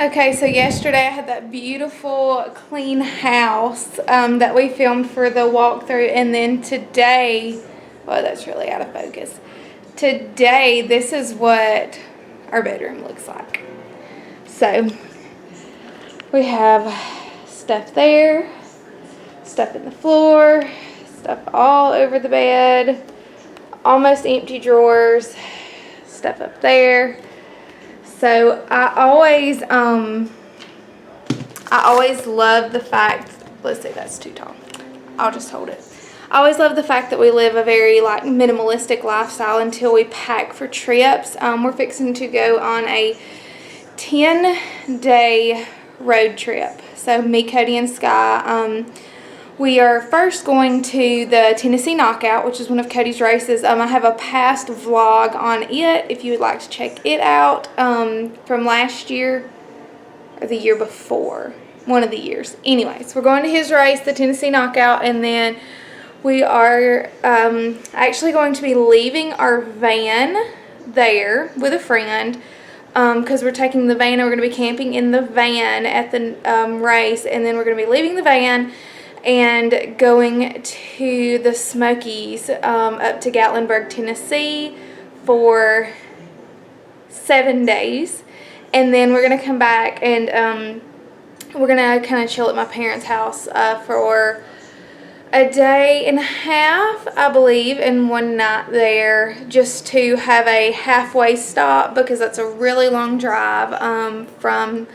Okay, so yesterday I had that beautiful clean house that we filmed for the walkthrough, and then today, well, that's really out of focus. Today, this is what our bedroom looks like. So, we have stuff there, stuff in the floor, stuff all over the bed, almost empty drawers, stuff up there. So I always love the fact, let's see, that's too tall. I'll just hold it. I always love the fact that we live a very minimalistic lifestyle until we pack for trips. We're fixing to go on a 10-day road trip. So me, Cody, and Sky. We are first going to the Tennessee Knockout, which is one of Cody's races. I have a past vlog on it if you would like to check it out, from last year or the year before. One of the years. Anyways, we're going to his race, the Tennessee Knockout, and then we are actually going to be leaving our van there with a friend, because we're taking the van and we're going to be camping in the van at the race, and then we're going to be leaving the van and going to the Smokies up to Gatlinburg, Tennessee for 7 days. And then we're going to come back and we're going to kind of chill at my parents' house for a day and a half, I believe, and one night there, just to have a halfway stop, because that's a really long drive from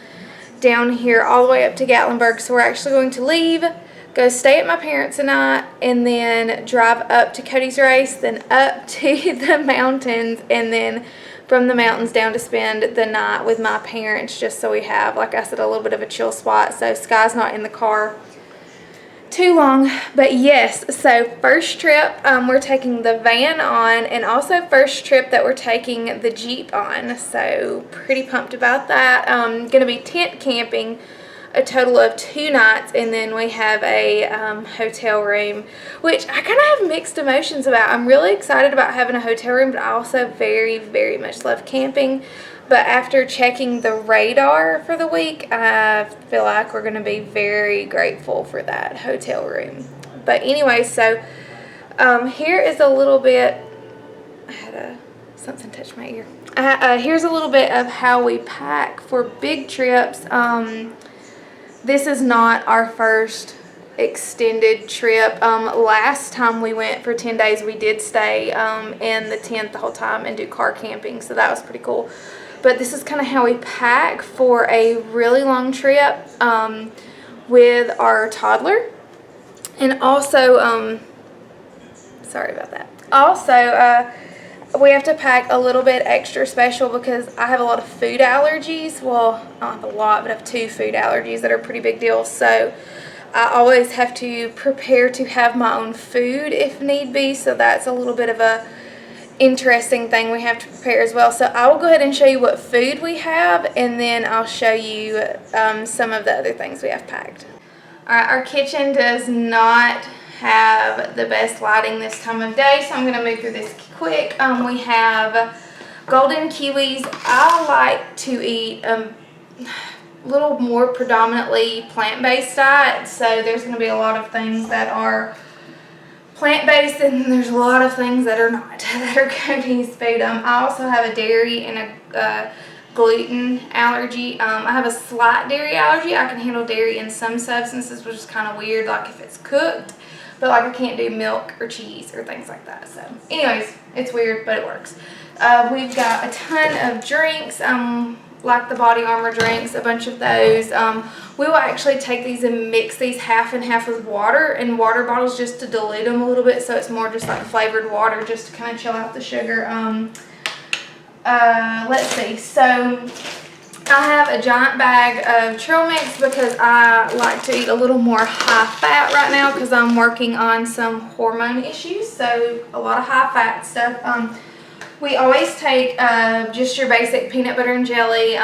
down here all the way up to Gatlinburg. So we're actually going to leave, go stay at my parents' a night, and then drive up to Cody's race, then up to the mountains, and then from the mountains down to spend the night with my parents, just so we have, like I said, a little bit of a chill spot, so Sky's not in the car too long. But yes, so first trip we're taking the van on, and also first trip that we're taking the Jeep on, so pretty pumped about that. Gonna be tent camping a total of 2 nights, and then we have a hotel room, which I kind of have mixed emotions about. I'm really excited about having a hotel room, but I also very, very much love camping. But after checking the radar for the week, I feel like we're going to be very grateful for that hotel room. But anyway, so here is a little bit, I had something touch my ear. Here's a little bit of how we pack for big trips. This is not our first extended trip. Last time we went for 10 days, we did stay in the tent the whole time and do car camping, so that was pretty cool. But this is kind of how we pack for a really long trip with our toddler. And also, sorry about that. Also, we have to pack a little bit extra special because I have a lot of food allergies. Well, I don't have a lot, but I have 2 food allergies that are pretty big deals. So I always have to prepare to have my own food if need be. So that's a little bit of a interesting thing we have to prepare as well. So I will go ahead and show you what food we have, and then I'll show you some of the other things we have packed. Alright, our kitchen does not have the best lighting this time of day, so I'm going to move through this quick. We have golden kiwis. I like to eat a little more predominantly plant-based diet, so there's going to be a lot of things that are plant-based, and there's a lot of things that are not, that are Cody's food. I also have a dairy and a gluten allergy. I have a slight dairy allergy. I can handle dairy in some substances, which is kind of weird, like if it's cooked, but like I can't do milk or cheese or things like that. So anyways, it's weird, but it works. We've got a ton of drinks, like the Body Armor drinks, a bunch of those. We will actually take these and mix these half and half with water in water bottles just to dilute them a little bit, so it's more just like flavored water, just to kind of chill out the sugar. Let's see, so I have a giant bag of trail mix because I like to eat a little more high fat right now because I'm working on some hormone issues, so a lot of high fat stuff. We always take just your basic peanut butter and jelly,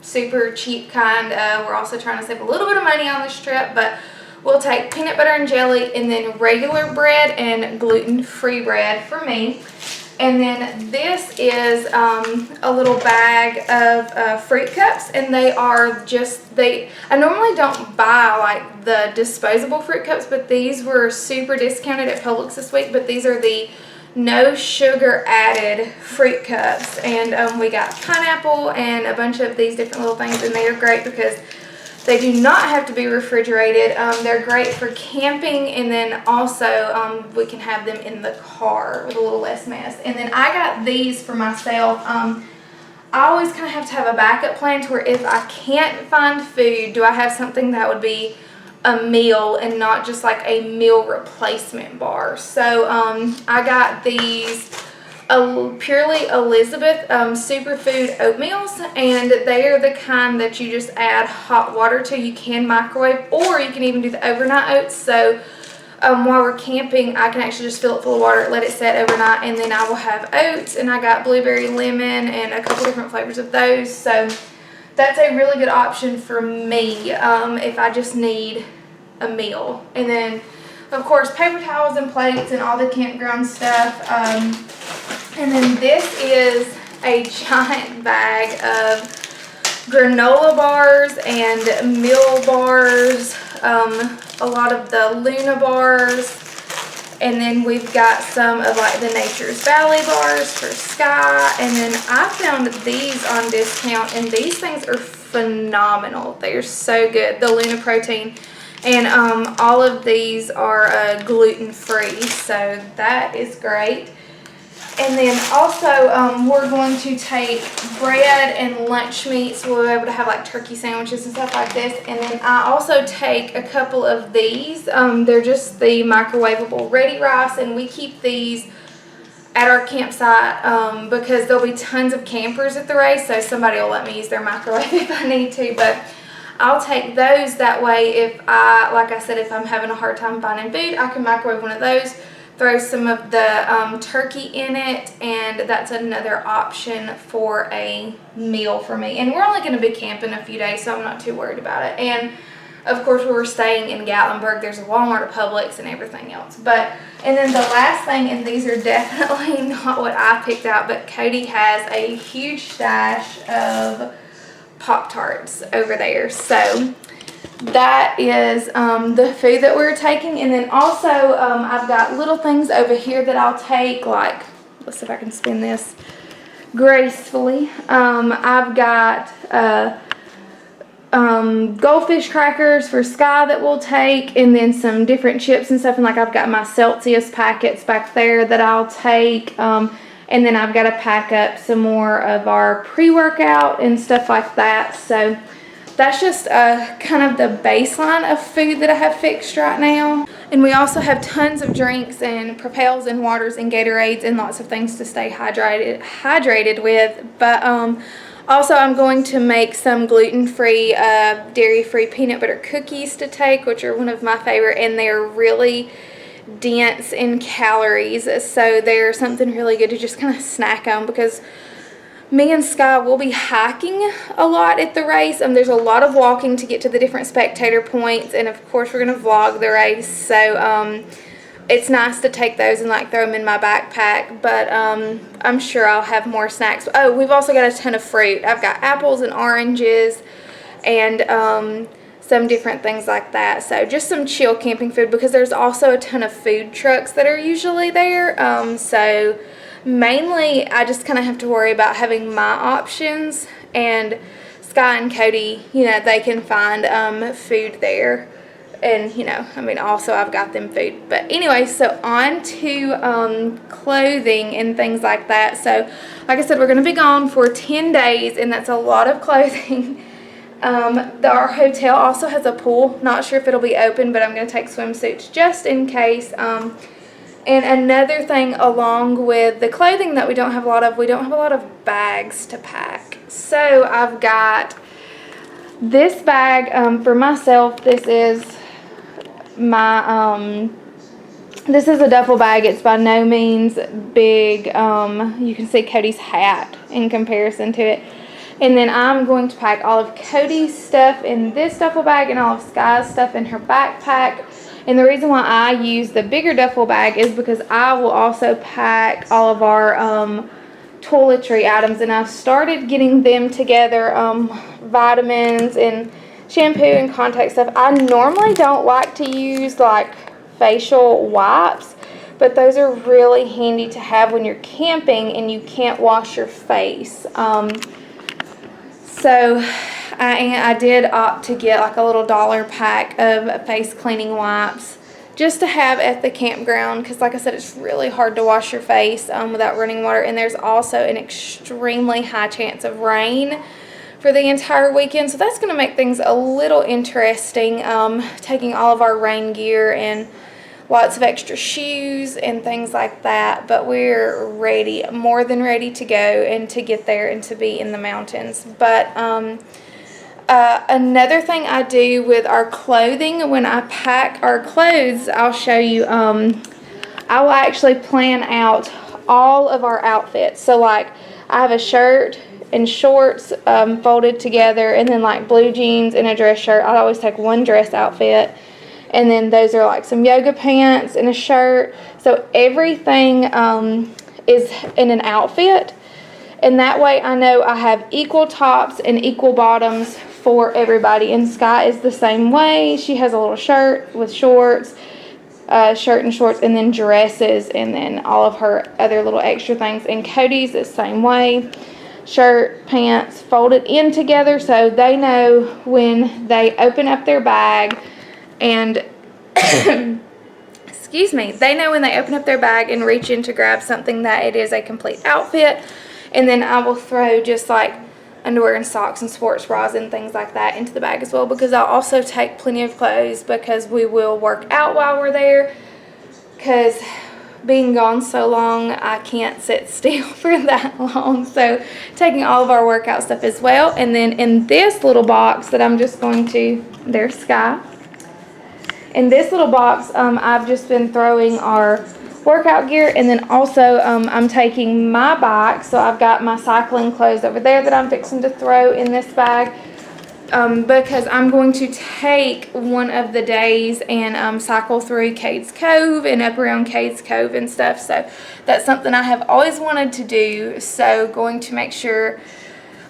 super cheap kind. We're also trying to save a little bit of money on this trip, but we'll take peanut butter and jelly, and then regular bread and gluten-free bread for me. And then this is a little bag of fruit cups, and they are I normally don't buy like the disposable fruit cups, but these were super discounted at Publix this week. But these are the no sugar added fruit cups, and we got pineapple and a bunch of these different little things, and they are great because they do not have to be refrigerated. They're great for camping, and then also we can have them in the car with a little less mess. And then I got these for myself. I always kind of have to have a backup plan to where if I can't find food, do I have something that would be a meal and not just like a meal replacement bar. So I got these purely Elizabeth superfood oatmeals, and they are the kind that you just add hot water to. You can microwave, or you can even do the overnight oats. So while we're camping, I can actually just fill it full of water, let it set overnight, and then I will have oats. And I got blueberry lemon and a couple different flavors of those. So that's a really good option for me if I just need a meal. And then of course paper towels and plates and all the campground stuff. And then this is a giant bag of granola bars and meal bars, a lot of the Luna bars, and then we've got some of like the Nature's Valley bars for Sky. And then I found these on discount, and these things are phenomenal. They are so good. The Luna protein, and all of these are gluten-free, so that is great. And then also we're going to take bread and lunch meats. We'll be able to have like turkey sandwiches and stuff like this. And then I also take a couple of these. They're just the microwavable ready rice, and we keep these at our campsite because there'll be tons of campers at the race, so somebody will let me use their microwave if I need to. But I'll take those. That way, if like I said, if I'm having a hard time finding food, I can microwave one of those, throw some of the turkey in it, and that's another option for a meal for me. And we're only going to be camping a few days, so I'm not too worried about it. And of course, we were staying in Gatlinburg. There's a Walmart, a Publix, and everything else. And then the last thing, and these are definitely not what I picked out, but Cody has a huge stash of Pop-Tarts over there. So that is the food that we're taking. And then also I've got little things over here that I'll take, like, let's see if I can spin this gracefully. I've got goldfish crackers for Sky that we'll take, and then some different chips and stuff. And like I've got my Celsius packets back there that I'll take. And then I've got to pack up some more of our pre-workout and stuff like that. So that's just kind of the baseline of food that I have fixed right now. And we also have tons of drinks and Propels and waters and Gatorades and lots of things to stay hydrated with. But also I'm going to make some gluten-free, dairy-free peanut butter cookies to take, which are one of my favorite, and they're really dense in calories, so they're something really good to just kind of snack on, because me and Sky will be hiking a lot at the race. There's a lot of walking to get to the different spectator points, and of course we're going to vlog the race, so it's nice to take those and like throw them in my backpack. But I'm sure I'll have more snacks. Oh, we've also got a ton of fruit. I've got apples and oranges and some different things like that. So just some chill camping food, because there's also a ton of food trucks that are usually there. So mainly I just kind of have to worry about having my options, and Sky and Cody, you know, they can find food there. And, you know, I mean, also I've got them food. But anyway, so on to clothing and things like that. So like I said, we're going to be gone for 10 days, and that's a lot of clothing. Our hotel also has a pool. Not sure if it'll be open, but I'm going to take swimsuits just in case. And another thing along with the clothing that we don't have a lot of, we don't have a lot of bags to pack. So I've got this bag for myself. This is my this is a duffel bag. It's by no means big. You can see Cody's hat in comparison to it. And then I'm going to pack all of Cody's stuff in this duffel bag and all of Sky's stuff in her backpack. And the reason why I use the bigger duffel bag is because I will also pack all of our toiletry items, and I've started getting them together, vitamins and shampoo and contact stuff. I normally don't like to use like facial wipes, but those are really handy to have when you're camping and you can't wash your face. So I did opt to get like a little $1 pack of face cleaning wipes just to have at the campground, because like I said, it's really hard to wash your face without running water, and there's also an extremely high chance of rain for the entire weekend, so that's going to make things a little interesting, taking all of our rain gear and lots of extra shoes and things like that. But we're ready, more than ready to go and to get there and to be in the mountains. But another thing I do with our clothing, when I pack our clothes, I'll show you, I will actually plan out all of our outfits. So like I have a shirt and shorts folded together, and then like blue jeans and a dress shirt. I always take one dress outfit, and then those are like some yoga pants and a shirt. So everything is in an outfit, and that way I know I have equal tops and equal bottoms for everybody. And Sky is the same way. She has a little shirt with shorts, shirt and shorts, and then dresses, and then all of her other little extra things. And Cody's the same way. Shirt, pants, folded in together, so they know when they open up their bag and excuse me, they know when they open up their bag and reach in to grab something that it is a complete outfit. And then I will throw just like underwear and socks and sports bras and things like that into the bag as well, because I'll also take plenty of clothes, because we will work out while we're there, because being gone so long, I can't sit still for that long. So taking all of our workout stuff as well. And then in this little box that I'm just going to, there's Sky. In this little box, I've just been throwing our workout gear, and then also I'm taking my bike. So I've got my cycling clothes over there that I'm fixing to throw in this bag. Because I'm going to take one of the days and cycle through Cades Cove and up around Cades Cove and stuff. So that's something I have always wanted to do. So going to make sure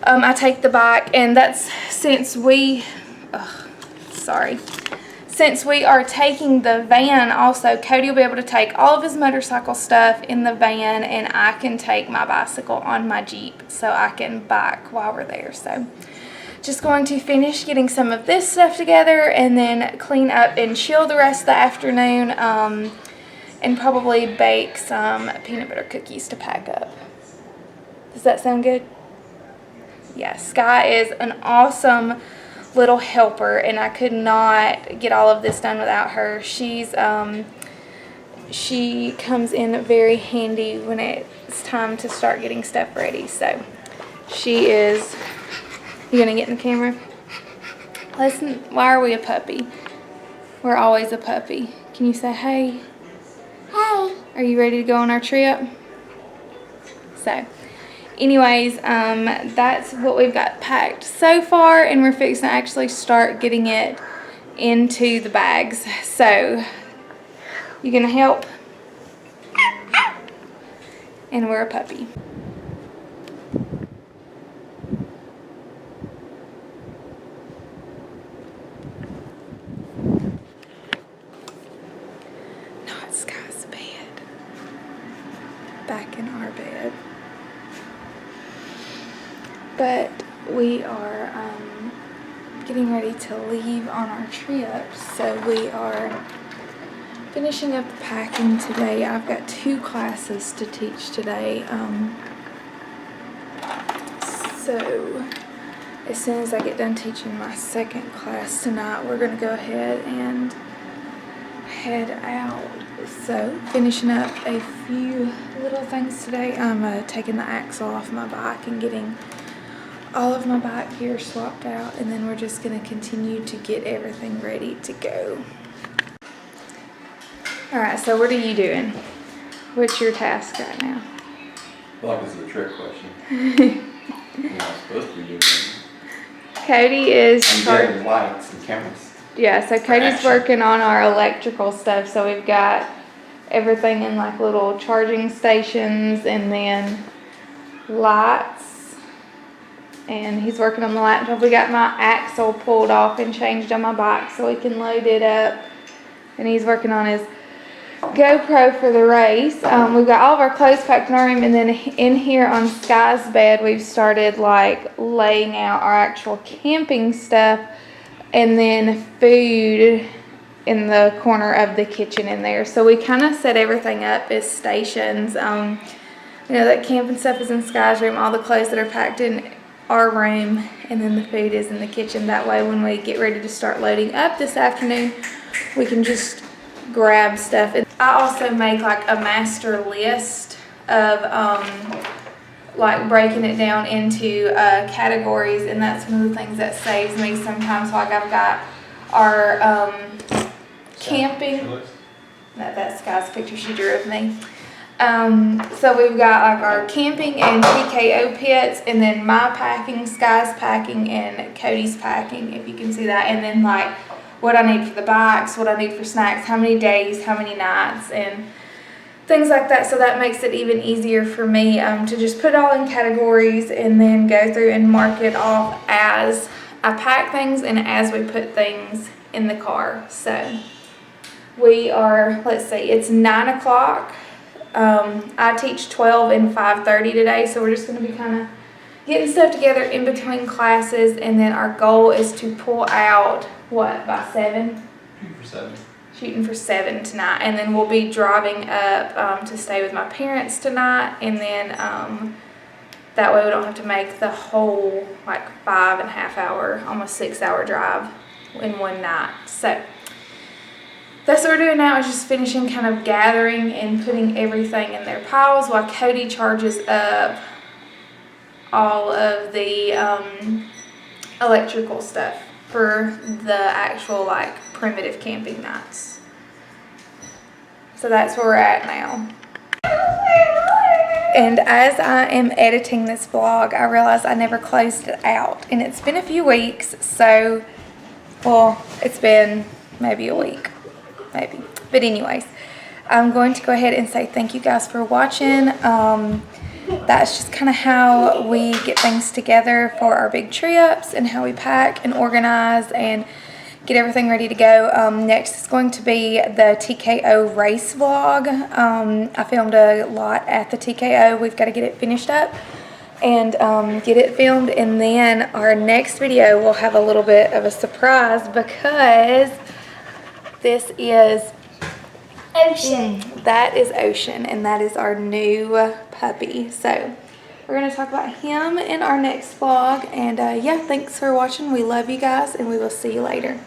I take the bike, and that's since we are taking the van also, Cody will be able to take all of his motorcycle stuff in the van, and I can take my bicycle on my Jeep so I can bike while we're there. So just going to finish getting some of this stuff together, and then clean up and chill the rest of the afternoon, and probably bake some peanut butter cookies to pack up. Does that sound good? Yeah, Sky is an awesome little helper, and I could not get all of this done without her. She comes in very handy when it's time to start getting stuff ready. So she is. You gonna get in the camera? Listen, why are we a puppy? We're always a puppy. Can you say hey? Hey. Are you ready to go on our trip? So, anyways, that's what we've got packed so far, and we're fixing to actually start getting it into the bags. So, you gonna help? And we're a puppy. Sky's bed. Back in our bed. But we are getting ready to leave on our trip. So we are finishing up the packing today. I've got 2 classes to teach today. So as soon as I get done teaching my second class tonight, we're going to go ahead and head out. So finishing up a few little things today. I'm taking the axle off my bike and getting all of my bike gear swapped out, and then we're just going to continue to get everything ready to go. Alright, so what are you doing? What's your task right now? Well, this is a trick question. You're not supposed to be doing it. Cody is I'm getting lights and cameras. Yeah, so Cody's working on our electrical stuff. So we've got everything in like little charging stations and then lights. And he's working on the laptop. We got my axle pulled off and changed on my bike so we can load it up. And he's working on his GoPro for the race. We've got all of our clothes packed in our room, and then in here on Sky's bed, we've started like laying out our actual camping stuff, and then food in the corner of the kitchen in there. So we kind of set everything up as stations. You know, that camping stuff is in Sky's room, all the clothes that are packed in our room, and then the food is in the kitchen. That way when we get ready to start loading up this afternoon, we can just grab stuff. And I also make like a master list of like breaking it down into categories, and that's one of the things that saves me sometimes. Like I've got our camping, that's Sky's picture she drew of me. So we've got like our camping and TKO pits, and then my packing, Sky's packing, and Cody's packing, if you can see that. And then like what I need for the bikes, what I need for snacks, how many days, how many nights, and things like that. So that makes it even easier for me to just put it all in categories and then go through and mark it off as I pack things and as we put things in the car. So we are, let's see, it's 9 o'clock. I teach 12 and 5:30 today, so we're just going to be kind of getting stuff together in between classes, and then our goal is to pull out, what, by 7? Shooting for 7 tonight, and then we'll be driving up to stay with my parents tonight, and then that way we don't have to make the whole like 5.5 hour, almost 6 hour drive in one night. So that's what we're doing now, is just finishing kind of gathering and putting everything in their piles while Cody charges up all of the electrical stuff for the actual like primitive camping nights. So that's where we're at now. And as I am editing this vlog, I realized I never closed it out, and it's been a few weeks, so, well, it's been maybe a week, maybe. But anyways, I'm going to go ahead and say thank you guys for watching. That's just kind of how we get things together for our big trips, and how we pack and organize and get everything ready to go. Next is going to be the TKO race vlog. I filmed a lot at the TKO. We've got to get it finished up and get it filmed, and then our next video will have a little bit of a surprise, because this is Ocean. That is Ocean, and that is our new puppy. So we're going to talk about him in our next vlog, and yeah, thanks for watching. We love you guys, and we will see you later.